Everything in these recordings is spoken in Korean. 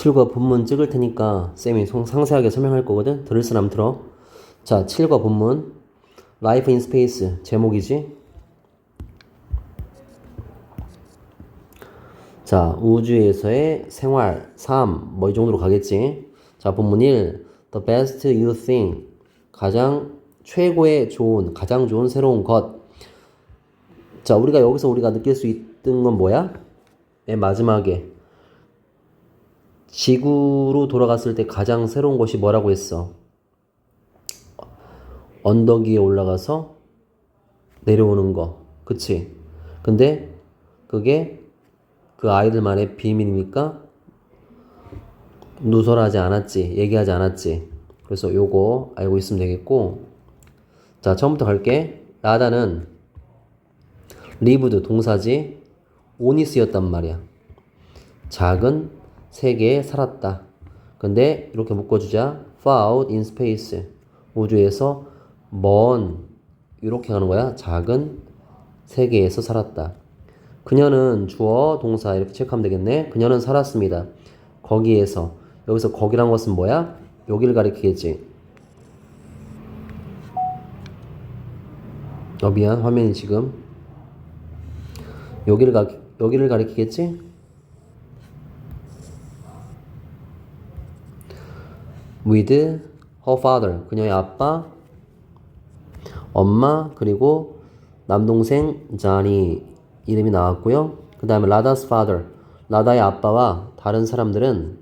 7과 본문 찍을 테니까 쌤이 상세하게 설명할 거거든. 들을 사람 들어. 자, 7과 본문 Life in Space 제목이지. 자, 우주에서의 생활, 삶, 뭐 이 정도로 가겠지. 자, 본문 1 The best you think 가장 최고의 좋은, 가장 좋은 새로운 것. 자, 우리가 느낄 수 있던 건 뭐야? 맨 마지막에 지구로 돌아갔을 때 가장 새로운 것이 뭐라고 했어? 언덕 위에 올라가서 내려오는 거. 그치? 근데 그게 그 아이들만의 비밀이니까 누설하지 않았지. 얘기하지 않았지. 그래서 요거 알고 있으면 되겠고. 자, 처음부터 갈게. 라다는 리브드 동사지. 온이 쓰였단 말이야. 작은 세계에 살았다. 근데 이렇게 묶어주자. far out in space. 우주에서 먼 이렇게 가는 거야. 작은 세계에서 살았다. 그녀는 주어 동사 이렇게 체크하면 되겠네. 그녀는 살았습니다. 거기에서. 여기서 거기란 것은 뭐야? 여기를 가리키겠지. 미안. 화면이 지금 여기를 가리키겠지? with her father. 그녀의 아빠, 엄마, 그리고 남동생 자니 이름이 나왔고요. 그 다음에 라다's father. 라다의 아빠와 다른 사람들은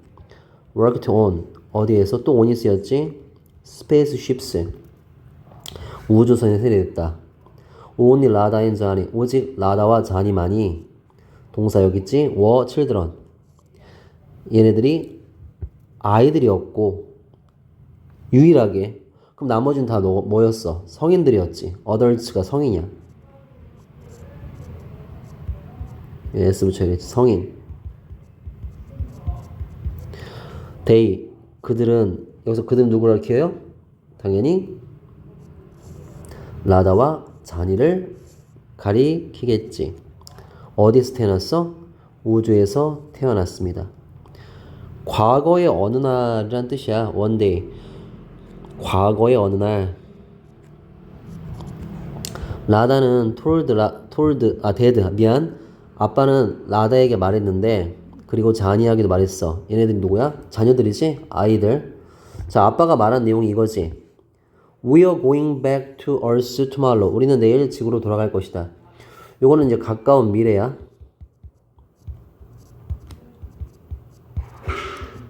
worked on. 어디에서 또 on이 쓰였지? spaceships. 우주선에 세대됐다. only 라다 and 자니. 오직 라다와 자니만이 동사 여기 있지? were children. 얘네들이 아이들이었고 유일하게. 그럼 나머지는 다 뭐였어? 성인들이었지. adults가 성인이야. S 붙여야겠지. 성인. they. 그들은 여기서 그들은 누구를 가리켜요? 당연히 라다와 자니를 가리키겠지. 어디서 태어났어? 우주에서 태어났습니다. 과거의 어느 날이란 뜻이야. one day. 과거의 어느 날. 라다는 dead. 미안. 아빠는 라다에게 말했는데, 그리고 자니에게도 말했어. 얘네들이 누구야? 자녀들이지? 아이들. 자, 아빠가 말한 내용이 이거지. We are going back to Earth tomorrow. 우리는 내일 지구로 돌아갈 것이다. 요거는 이제 가까운 미래야.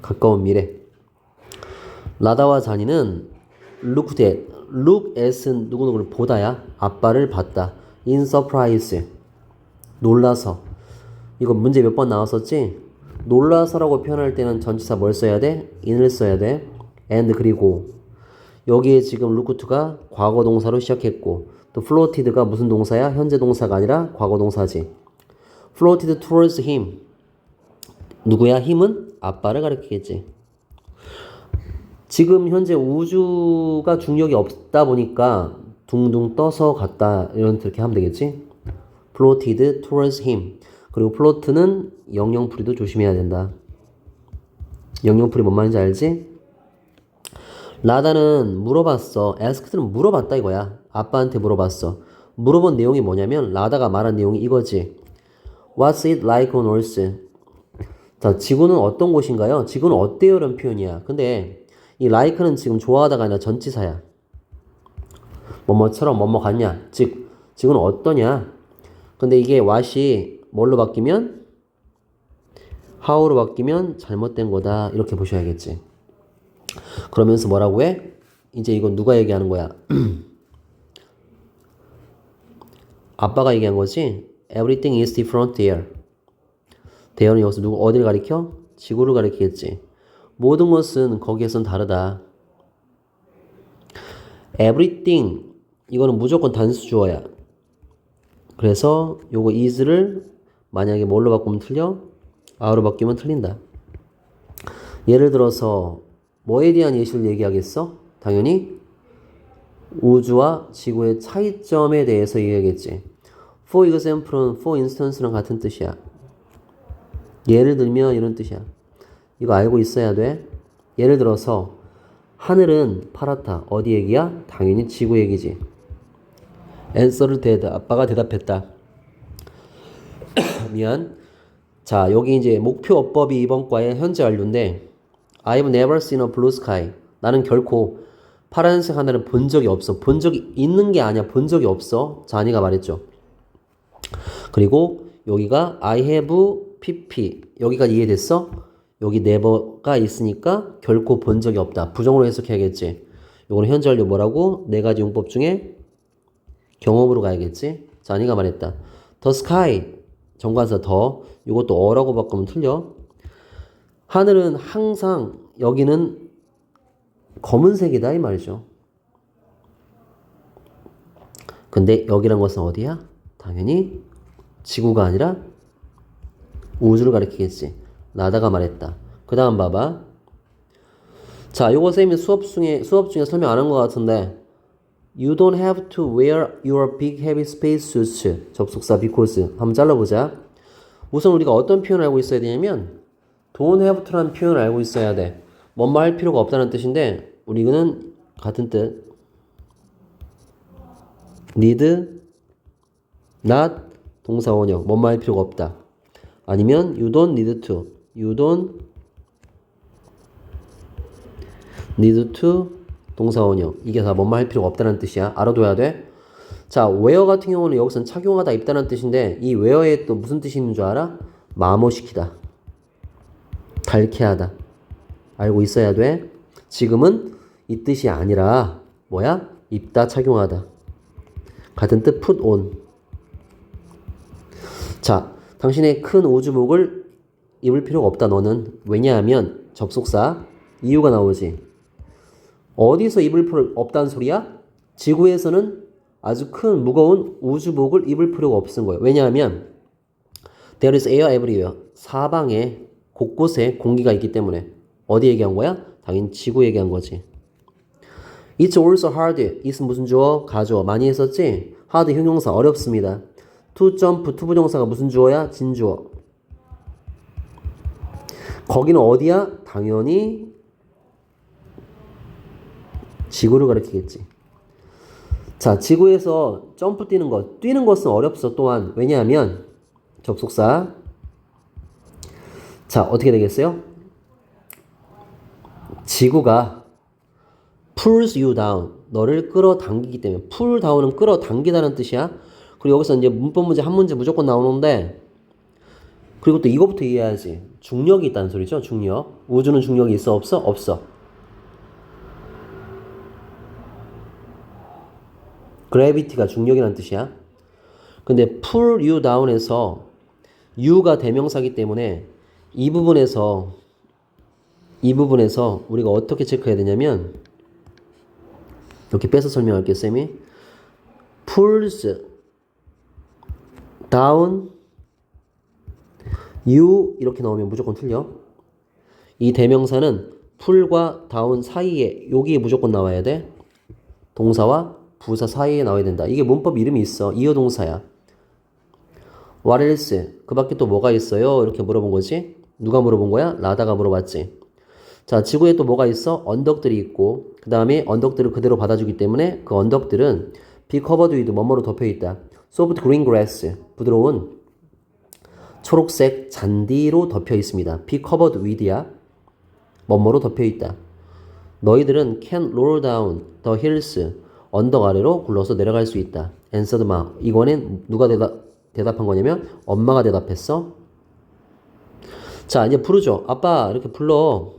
가까운 미래. 라다와 자니는 look at은 누구누구를 보다야. 아빠를 봤다. in surprise. 놀라서. 이거 문제 몇 번 나왔었지? 놀라서라고 표현할 때는 전치사 뭘 써야 돼? in을 써야 돼. and 그리고 여기에 지금 looked가 과거 동사로 시작했고 또 floated가 무슨 동사야? 현재 동사가 아니라 과거 동사지. floated towards him. 누구야? 힘은 아빠를 가리키겠지. 지금 현재 우주가 중력이 없다 보니까 둥둥 떠서 갔다. 이렇게 하면 되겠지. floated towards him. 그리고 float는 영영풀이도 조심해야 된다. 영영풀이 뭔 말인지 알지? 라다는 물어봤어. asked는 물어봤다 이거야. 아빠한테 물어봤어. 물어본 내용이 뭐냐면 라다가 말한 내용이 이거지. What's it like on Earth? 자, 지구는 어떤 곳인가요? 지구는 어때요? 이런 표현이야. 근데 이 like는 지금 좋아하다가 아니라 전치사야. 뭐뭐처럼 뭐뭐 같냐. 즉, 지구는 어떠냐. 근데 이게 what이 뭘로 바뀌면? how로 바뀌면 잘못된 거다. 이렇게 보셔야겠지. 그러면서 뭐라고 해? 이제 이건 누가 얘기하는 거야? 아빠가 얘기한 거지? Everything is different there. there는 여기서 어디를 가리켜? 지구를 가리키겠지. 모든 것은 거기에선 다르다. Everything. 이거는 무조건 단수 주어야. 그래서 요거 is를 만약에 뭘로 바꾸면 틀려? a로 바뀌면 틀린다. 예를 들어서 뭐에 대한 예시를 얘기하겠어? 당연히 우주와 지구의 차이점에 대해서 얘기하겠지. For example는 for instance랑 같은 뜻이야. 예를 들면 이런 뜻이야. 이거 알고 있어야 돼. 예를 들어서 하늘은 파랗다. 어디 얘기야? 당연히 지구 얘기지. answered dead. 아빠가 대답했다. 미안. 자, 여기 이제 목표 어법이 이번 과의 현재 완료인데 I've never seen a blue sky. 나는 결코 파란색 하늘을 본 적이 없어. 본 적이 있는 게 아니야. 본 적이 없어. 자니가 말했죠. 그리고 여기가 I have pp. 여기가 이해됐어? 여기 never가 있으니까 결코 본 적이 없다. 부정으로 해석해야겠지. 요거는 현재 완료 뭐라고? 네 가지 용법 중에 경험으로 가야겠지. 자니가 말했다. The sky. 정관사 더. 이것도 어라고 바꾸면 틀려. 하늘은 항상 여기는 검은색이다 이 말이죠. 근데 여기란 것은 어디야? 당연히 지구가 아니라 우주를 가리키겠지. 라다가 말했다. 그 다음 봐봐. 자, 요거 쌤이 수업 중에 설명 안 한 것 같은데 You don't have to wear your big heavy space suits. 접속사 because. 한번 잘라보자. 우선 우리가 어떤 표현을 알고 있어야 되냐면 don't have to라는 표현을 알고 있어야 돼. 뭔 말 할 필요가 없다는 뜻인데 우리는 같은 뜻 need, not, 동사 원형 뭔 말 할 필요가 없다. 아니면 you don't need to. You don't need to 동사 원형. 이게 다 뭔 말 할 필요가 없다는 뜻이야. 알아둬야 돼. 자, wear 같은 경우는 여기서는 착용하다, 입다는 뜻인데 이 wear에 또 무슨 뜻이 있는 줄 알아? 마모시키다. 닳게 하다. 알고 있어야 돼. 지금은 이 뜻이 아니라 뭐야? 입다, 착용하다. 같은 뜻 put on. 자, 당신의 큰 우주복을 입을 필요가 없다 너는. 왜냐하면 접속사 이유가 나오지. 어디서 입을 필요 없다는 소리야? 지구에서는 아주 큰 무거운 우주복을 입을 필요가 없은 거예요. 왜냐하면 there is air everywhere. 사방에 곳곳에 공기가 있기 때문에. 어디 얘기한 거야? 당연히 지구 얘기한 거지. It's also hard. It's 무슨 주어? 가주어. 많이 했었지? hard 형용사 어렵습니다. to jump to 부정사가 무슨 주어야? 진주어. 거기는 어디야? 당연히 지구를 가리키겠지. 자, 지구에서 점프 뛰는 것. 뛰는 것은 어렵어 또한. 왜냐하면 접속사. 자, 어떻게 되겠어요? 지구가 pulls you down. 너를 끌어당기기 때문에. pull down은 끌어당기다는 뜻이야. 그리고 여기서 이제 문법 문제 한 문제 무조건 나오는데 그리고 또 이거부터 이해해야지. 중력이 있다는 소리죠. 중력. 우주는 중력이 있어 없어? 없어. gravity가 중력이라는 뜻이야. 근데 pull you down에서 you가 대명사기 때문에 이 부분에서 우리가 어떻게 체크해야 되냐면 이렇게 빼서 설명할게요, 쌤이. pulls down you 이렇게 나오면 무조건 틀려. 이 대명사는 pull과 down 사이에 여기에 무조건 나와야 돼. 동사와 부사 사이에 나와야 된다. 이게 문법 이름이 있어. 이어 동사야. What else? 그 밖에 또 뭐가 있어요? 이렇게 물어본 거지. 누가 물어본 거야? 라다가 물어봤지. 자, 지구에 또 뭐가 있어? 언덕들이 있고 그 다음에 언덕들을 그대로 받아주기 때문에 그 언덕들은 be covered with 뭐뭐로 덮여있다. soft green grass. 부드러운 초록색 잔디로 덮여 있습니다. be covered with야. 뭐뭐로 덮여 있다. 너희들은 can roll down the hills. 언덕 아래로 굴러서 내려갈 수 있다. answered ma. 이거는 누가 대답한 거냐면 엄마가 대답했어. 자, 이제 부르죠. 아빠 이렇게 불러.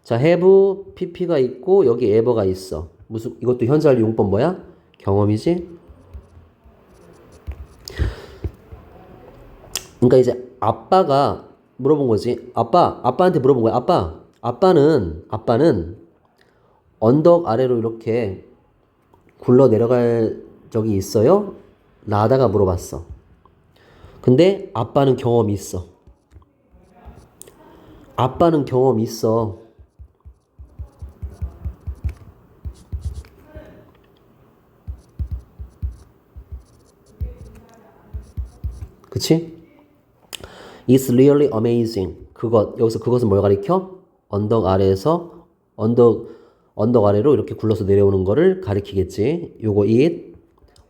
자, have pp가 있고 여기 ever가 있어. 무슨 이것도 현재 완료 용법 뭐야? 경험이지. 그러니까 이제 아빠가 물어본 거지. 아빠한테 물어본 거야. 아빠는 언덕 아래로 이렇게 굴러 내려갈 적이 있어요? 라다가 물어봤어. 근데 아빠는 경험이 있어. 아빠는 경험이 있어. 그치? It's really amazing. 그것, 여기서 그것은 뭘 가리켜? 언덕 아래에서 언덕 아래로 이렇게 굴러서 내려오는 거를 가리키겠지. 요거 it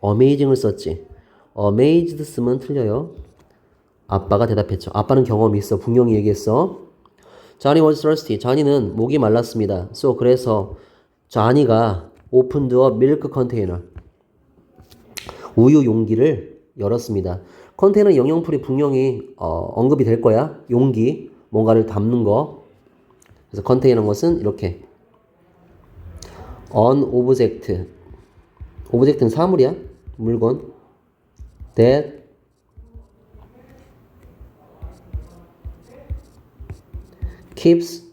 amazing을 썼지. amazed 쓰면 틀려요. 아빠가 대답했죠. 아빠는 경험이 있어. 분명히 얘기했어. Johnny was thirsty. johnny는 목이 말랐습니다. So 그래서 johnny가 opened a milk container. 우유 용기를 열었습니다. 컨테이너 영영풀이 분명히 언급이 될 거야. 용기, 뭔가를 담는 거. 그래서 컨테이너는 것은 이렇게 an object. 오브젝트는 사물이야. 물건. that keeps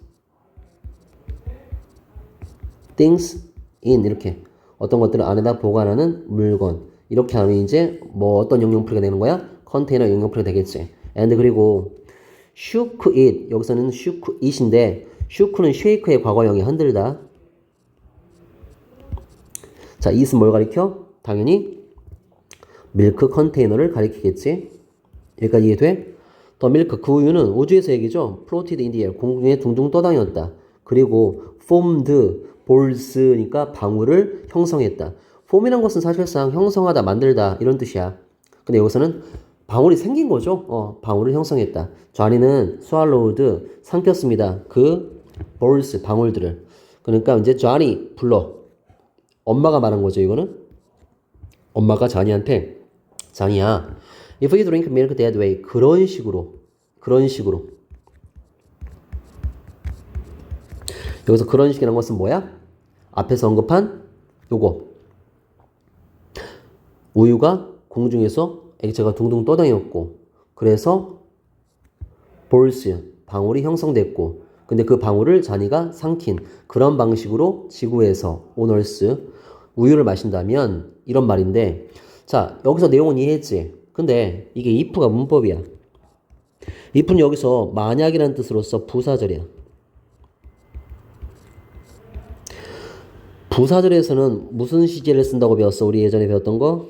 things in. 이렇게 어떤 것들을 안에다 보관하는 물건. 이렇게 하면 이제 뭐 어떤 영영풀이가 되는 거야? 컨테이너 영영풀이가 되겠지. and 그리고 shook it. 여기서는 shook it인데 shook는 shake의 과거형이 흔들다. 자, it은 뭘 가리켜? 당연히 밀크 컨테이너를 가리키겠지. 여기까지 이해돼? 더 밀크, 그 우유는 우주에서 얘기죠. floated in the air, 공중에 둥둥 떠다녔다. 그리고 formed balls니까 방울을 형성했다. form이란 것은 사실상 형성하다, 만들다 이런 뜻이야. 근데 여기서는 방울이 생긴 거죠. 방울을 형성했다. johnny는 swallowed, 삼켰습니다. 그 balls, 방울들을. 그러니까 이제 johnny 불러. 엄마가 말한 거죠, 이거는. 엄마가 자니한테, 자니야, if you drink milk that way, 그런 식으로. 여기서 그런 식이라는 것은 뭐야? 앞에서 언급한 요거. 우유가 공중에서 액체가 둥둥 떠다녔고, 그래서 볼스, 방울이 형성됐고, 근데 그 방울을 자니가 삼킨 그런 방식으로 지구에서 오너스 우유를 마신다면 이런 말인데, 자, 여기서 내용은 이해했지? 근데 이게 if가 문법이야. if는 여기서 만약이라는 뜻으로서 부사절이야. 부사절에서는 무슨 시제를 쓴다고 배웠어? 우리 예전에 배웠던 거?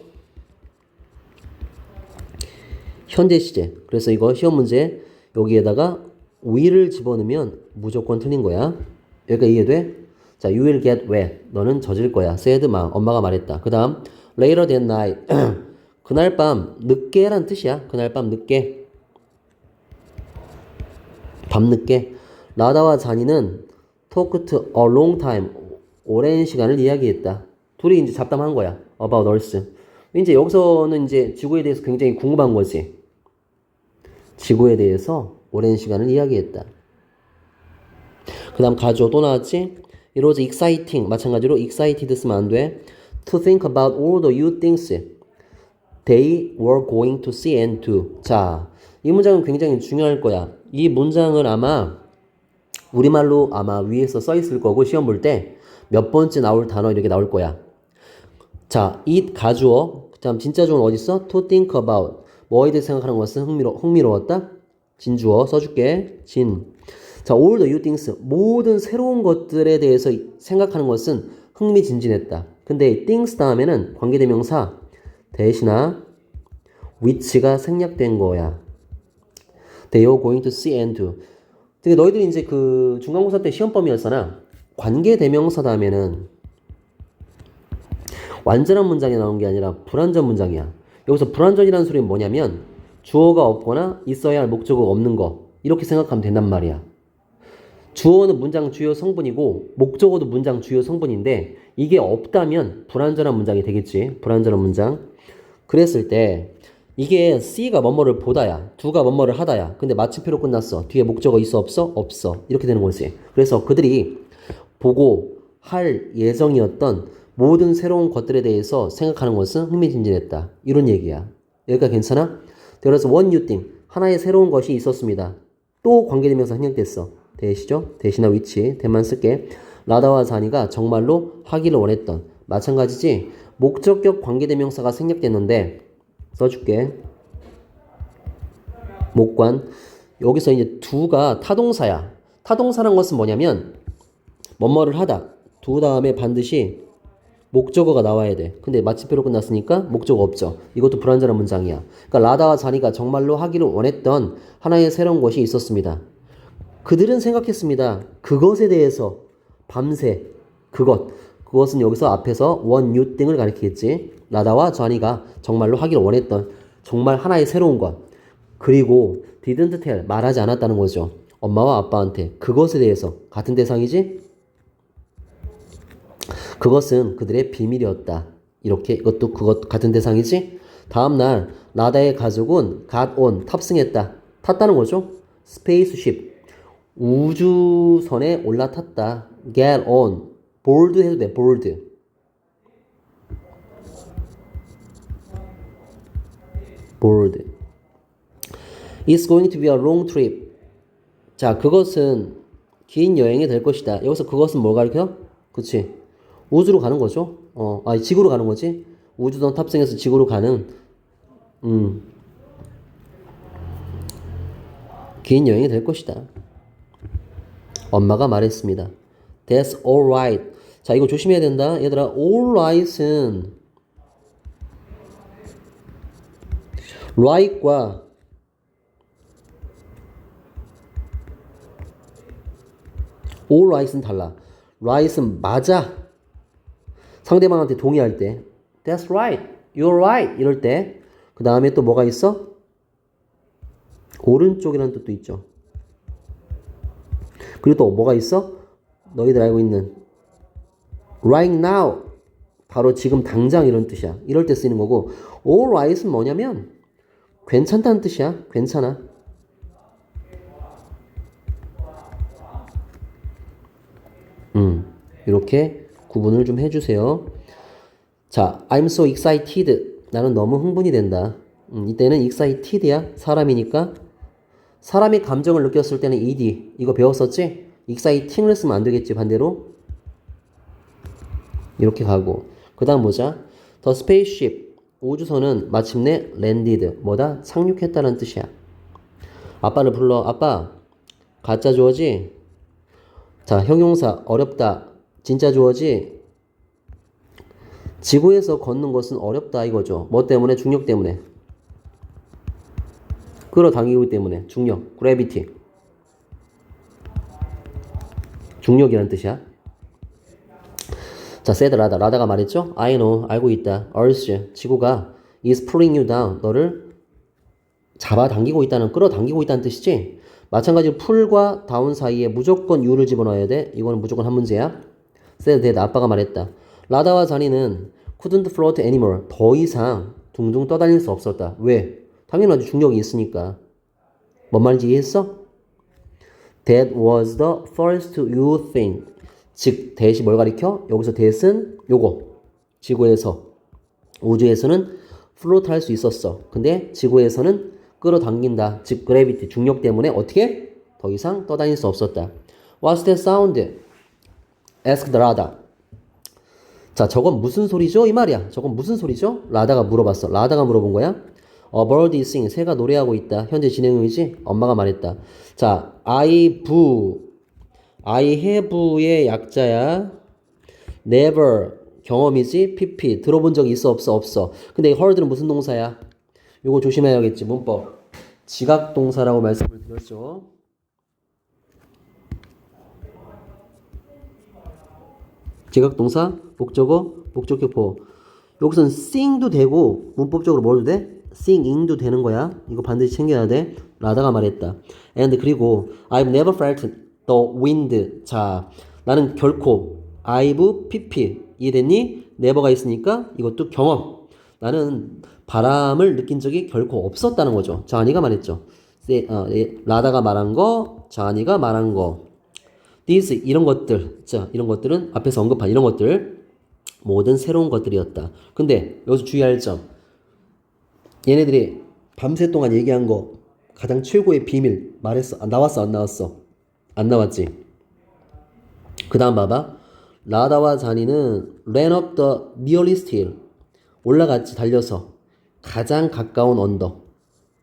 현재 시제. 그래서 이거 시험 문제 여기에다가 will을 집어넣으면 무조건 틀린 거야. 여기까지 이해돼? 자, you will get wet. 너는 젖을 거야. said mom. 엄마가 말했다. 그 다음 later that night. 그날 밤 늦게란 뜻이야. 그날 밤 늦게. 밤늦게. 라다와 자니는 talked a long time. 오랜 시간을 이야기했다. 둘이 이제 잡담한 거야. about Earth. 이제 여기서는 이제 지구에 대해서 굉장히 궁금한 거지. 지구에 대해서 오랜 시간을 이야기했다. 그 다음 가죠. 또 나왔지? It was exciting. 마찬가지로 excited 쓰면 안 돼. To think about all the new things they were going to see and do. 자, 이 문장은 굉장히 중요할 거야. 이 문장을 아마 우리말로 아마 위에서 써 있을 거고 시험 볼 때 몇 번째 나올 단어 이렇게 나올 거야. 자, it 가주어. 그다음 진짜 주어는 어디 있어? To think about. 뭐에 대해 생각하는 것은 흥미로웠다. 진주어 써줄게. 진. 자, all the new things. 모든 새로운 것들에 대해서 생각하는 것은 흥미진진했다. 근데 things 다음에는 관계대명사 대신나 which가 생략된 거야. They are going to see and do. 근데 너희들이 이제 그 중간고사 때 시험범위였잖아. 관계대명사 다음에는 완전한 문장이 나온 게 아니라 불완전 문장이야. 여기서 불완전이라는 소리는 뭐냐면 주어가 없거나 있어야 할 목적어가 없는 거. 이렇게 생각하면 된단 말이야. 주어는 문장 주요 성분이고 목적어도 문장 주요 성분인데 이게 없다면 불완전한 문장이 되겠지. 불완전한 문장. 그랬을 때 이게 C가 뭐뭐를 보다야. do가 뭐뭐를 하다야. 근데 마침표로 끝났어. 뒤에 목적어 있어 없어? 없어. 이렇게 되는 거지. 그래서 그들이 보고 할 예정이었던 모든 새로운 것들에 대해서 생각하는 것은 흥미진진했다. 이런 얘기야. 여기까지 괜찮아? 그래서 one new thing. 하나의 새로운 것이 있었습니다. 또 관계대명사 생략됐어. 대시죠? 대신나 위치. 대만 쓸게. 라다와 자니가 정말로 하기를 원했던. 마찬가지지. 목적격 관계대명사가 생략됐는데 써줄게. 목관. 여기서 이제 do가 타동사야. 타동사란 것은 뭐냐면 뭐뭐를 하다. do 다음에 반드시 목적어가 나와야 돼. 근데 마침표로 끝났으니까 목적어 없죠. 이것도 불완전한 문장이야. 그러니까 라다와 자니가 정말로 하기를 원했던 하나의 새로운 것이 있었습니다. 그들은 생각했습니다. 그것에 대해서 밤새 그것은 여기서 앞에서 one new thing을 가리키겠지. 라다와 쟈니가 정말로 하기를 원했던 정말 하나의 새로운 것. 그리고 didn't tell 말하지 않았다는 거죠. 엄마와 아빠한테 그것에 대해서 같은 대상이지? 그것은 그들의 비밀이었다. 이렇게 이것도 그것 같은 대상이지? 다음날 라다의 가족은 got on 탑승했다. 탔다는 거죠. 스페이스쉽 우주선에 올라탔다. get on board 해도 돼. board board It's going to be a long trip. 자, 그것은 긴 여행이 될 것이다. 여기서 그것은 뭘 가리켜? 그치? 우주로 가는 거죠. 지구로 가는 거지. 우주선 탑승해서 지구로 가는 긴 여행이 될 것이다. 엄마가 말했습니다. That's all right. 자, 이거 조심해야 된다. 얘들아, all right은 right과 all right은 달라. right은 맞아. 상대방한테 동의할 때 That's right. You're right. 이럴 때 그 다음에 또 뭐가 있어? 오른쪽이라는 뜻도 있죠. 그리고 또 뭐가 있어? 너희들 알고 있는 right now. 바로 지금 당장 이런 뜻이야. 이럴 때 쓰이는 거고 all right은 뭐냐면 괜찮다는 뜻이야. 괜찮아. 이렇게 구분을 좀 해주세요. 자, I'm so excited. 나는 너무 흥분이 된다. 이때는 excited야. 사람이니까. 사람이 감정을 느꼈을 때는 ed. 이거 배웠었지? exciting을 쓰면 안 되겠지, 반대로. 이렇게 가고. 그 다음 보자. The spaceship. 우주선은 마침내 landed. 뭐다? 상륙했다는 뜻이야. 아빠를 불러. 아빠, 가짜 주어지? 자, 형용사 어렵다. 진짜 주어지? 지구에서 걷는 것은 어렵다 이거죠. 뭐 때문에? 중력 때문에. 끌어당기기 때문에. 중력, gravity. 중력이라는 뜻이야. 자, said 라다. 라다가 말했죠? I know, 알고 있다. Earth, 지구가 is pulling you down. 너를 잡아당기고 있다는, 끌어당기고 있다는 뜻이지? 마찬가지로 pull과 down 사이에 무조건 you를 집어넣어야 돼. 이거는 무조건 한 문제야. said that. 아빠가 말했다. 라다와 자니는 couldn't float anymore. 더 이상 둥둥 떠다닐 수 없었다. 왜? 당연하지. 중력이 있으니까. 뭔 말인지 이해했어? That was the first you thing. 즉, that이 뭘 가리켜? 여기서 that은 요거. 지구에서, 우주에서는 float 할 수 있었어. 근데 지구에서는 끌어당긴다. 즉, gravity, 중력 때문에 어떻게? 더 이상 떠다닐 수 없었다. What's that sound? asked Rada. 자, 저건 무슨 소리죠? 이 말이야. 저건 무슨 소리죠? 라다가 물어봤어. 라다가 물어본 거야. A bird is singing. 새가 노래하고 있다. 현재 진행형이지? 엄마가 말했다. 자, I have의 약자야. never. 경험이지? pp. 들어본 적이 있어? 없어? 없어. 근데 이 heard는 무슨 동사야? 요거 조심해야겠지. 문법. 지각동사라고 말씀을 드렸죠. 지각동사, 목적어, 목적격보. 여기서는 sing도 되고 문법적으로 뭐도 돼? singing도 되는 거야. 이거 반드시 챙겨야 돼. 라다가 말했다. And 그리고 I've never felt the wind. 자, 나는 결코 I've pp. 이해됐니? never가 있으니까 이것도 경험. 나는 바람을 느낀 적이 결코 없었다는 거죠. 자니가 말했죠. 라다가 말한 거, 자니가 말한 거. These 이런 것들, 자 이런 것들은 앞에서 언급한 이런 것들 모든 새로운 것들이었다. 근데 여기서 주의할 점, 얘네들이 밤새 동안 얘기한 거 가장 최고의 비밀 말했어? 나왔어? 안 나왔어? 안 나왔지. 그 다음 봐봐. 라다와 자니는 ran up the nearest hill. 올라갔지. 달려서 가장 가까운 언덕.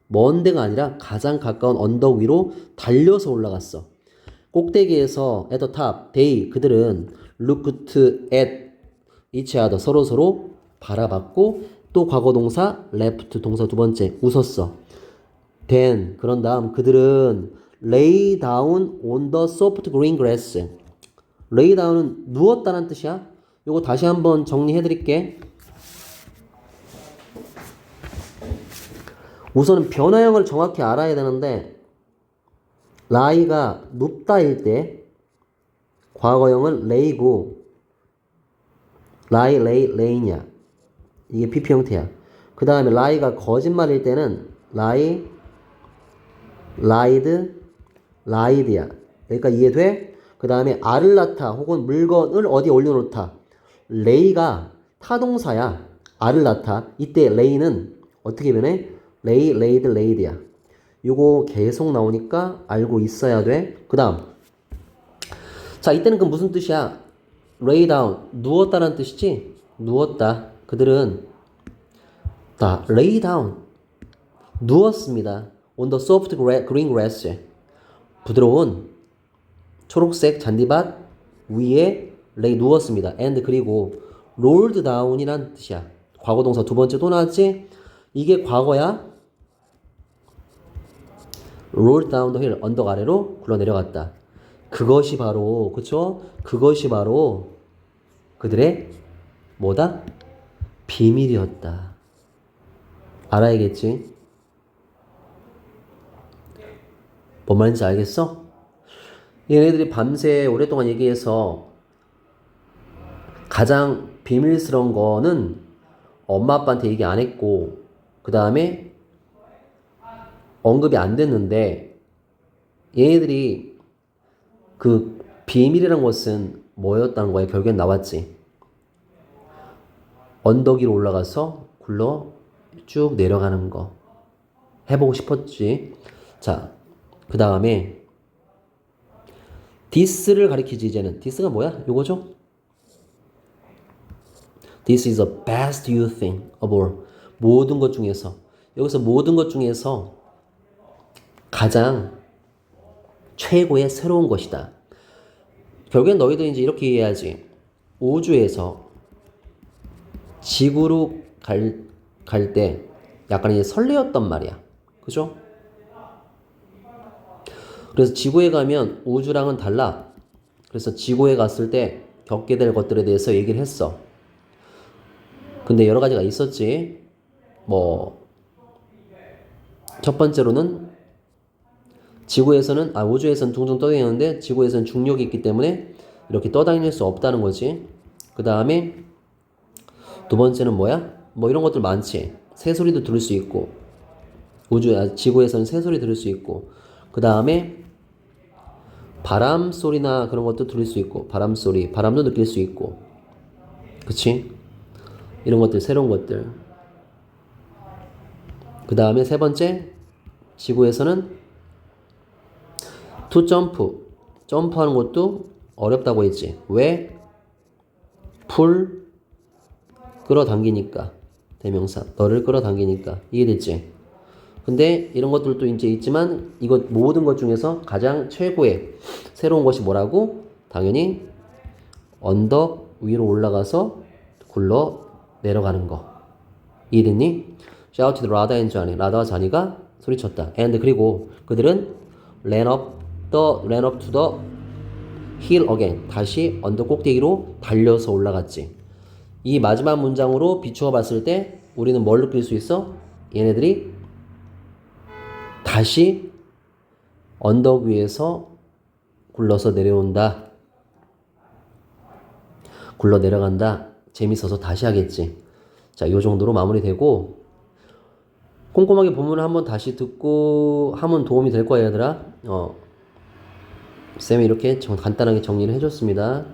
먼 데가 아니라 가장 가까운 언덕 위로 달려서 올라갔어. 꼭대기에서 at the top, they, 그들은 looked at each other, 서로 바라봤고, 또 과거동사, left, 동사 두 번째, 웃었어. then, 그런 다음 그들은 lay down on the soft green grass. lay down은 누웠다는 뜻이야. 요거 다시 한번 정리해 드릴게. 우선은 변화형을 정확히 알아야 되는데 lie가 눕다일 때 과거형은 lay고 lie, lay, lay냐 이게 PP 형태야. 그 다음에 lie가 거짓말일 때는 lie, lied, lied야. 그러니까 이해돼? 그 다음에 알을 낳다 혹은 물건을 어디에 올려놓다. lay가 타동사야. 알을 낳다. 이때 lay는 어떻게 변해? lay, laid, laid야. 요거 계속 나오니까 알고 있어야 돼. 그 다음 자 이때는 그 무슨 뜻이야? lay down 누웠다는 뜻이지? 누웠다. 그들은 다 lay down 누웠습니다. on the soft green grass 부드러운 초록색 잔디밭 위에 lay 누웠습니다. and 그리고 rolled down이란 뜻이야. 과거동사 두 번째 또 나왔지? 이게 과거야. rolled down the hill 언덕 아래로 굴러 내려갔다. 그것이 바로 그쵸? 그것이 바로 그들의 뭐다? 비밀이었다. 알아야겠지? 뭔 말인지 알겠어? 얘네들이 밤새 오랫동안 얘기해서 가장 비밀스러운 거는 엄마 아빠한테 얘기 안 했고 그 다음에 언급이 안 됐는데 얘네들이 그 비밀이란 것은 뭐였다는 거야. 결국엔 나왔지. 언덕 위로 올라가서 굴러 쭉 내려가는 거 해보고 싶었지. 자, 그 다음에 this를 가리키지. 이제는 this가 뭐야? 요거죠? This is the best new thing of all. 모든 것 중에서 여기서 모든 것 중에서 가장 최고의 새로운 것이다. 결국엔 너희들 이제 이렇게 이해해야지. 우주에서 지구로 갈 때 약간 이제 설레었단 말이야. 그죠? 그래서 지구에 가면 우주랑은 달라. 그래서 지구에 갔을 때 겪게 될 것들에 대해서 얘기를 했어. 근데 여러 가지가 있었지. 뭐 첫 번째로는 우주에서는 둥둥 떠다니는데 지구에서는 중력이 있기 때문에 이렇게 떠다닐 수 없다는 거지. 그 다음에 두 번째는 뭐야? 뭐 이런 것들 많지. 새소리도 들을 수 있고 지구에서는 새소리 들을 수 있고 그 다음에 바람 소리나 그런 것도 들을 수 있고 바람도 느낄 수 있고 그치? 이런 것들 새로운 것들. 그 다음에 세 번째 지구에서는 to 점프하는 것도 어렵다고 했지. 왜? 풀 끌어당기니까. 대명사 너를 끌어당기니까. 이해됐지? 근데 이런 것들도 이제 있지만 이것 모든 것 중에서 가장 최고의 새로운 것이 뭐라고? 당연히 언덕 위로 올라가서 굴러 내려가는 거. 이해됐니? shouted Radha and Johnny. 라다와 자니가 소리쳤다. and 그리고 그들은 ran up to the hill again. 다시 언덕 꼭대기로 달려서 올라갔지. 이 마지막 문장으로 비추어 봤을 때 우리는 뭘 느낄 수 있어? 얘네들이 다시 언덕 위에서 굴러서 내려온다. 굴러 내려간다. 재밌어서 다시 하겠지. 자, 요 정도로 마무리되고 꼼꼼하게 본문을 한번 다시 듣고 하면 도움이 될 거야, 얘들아. 쌤이 이렇게 간단하게 정리를 해줬습니다.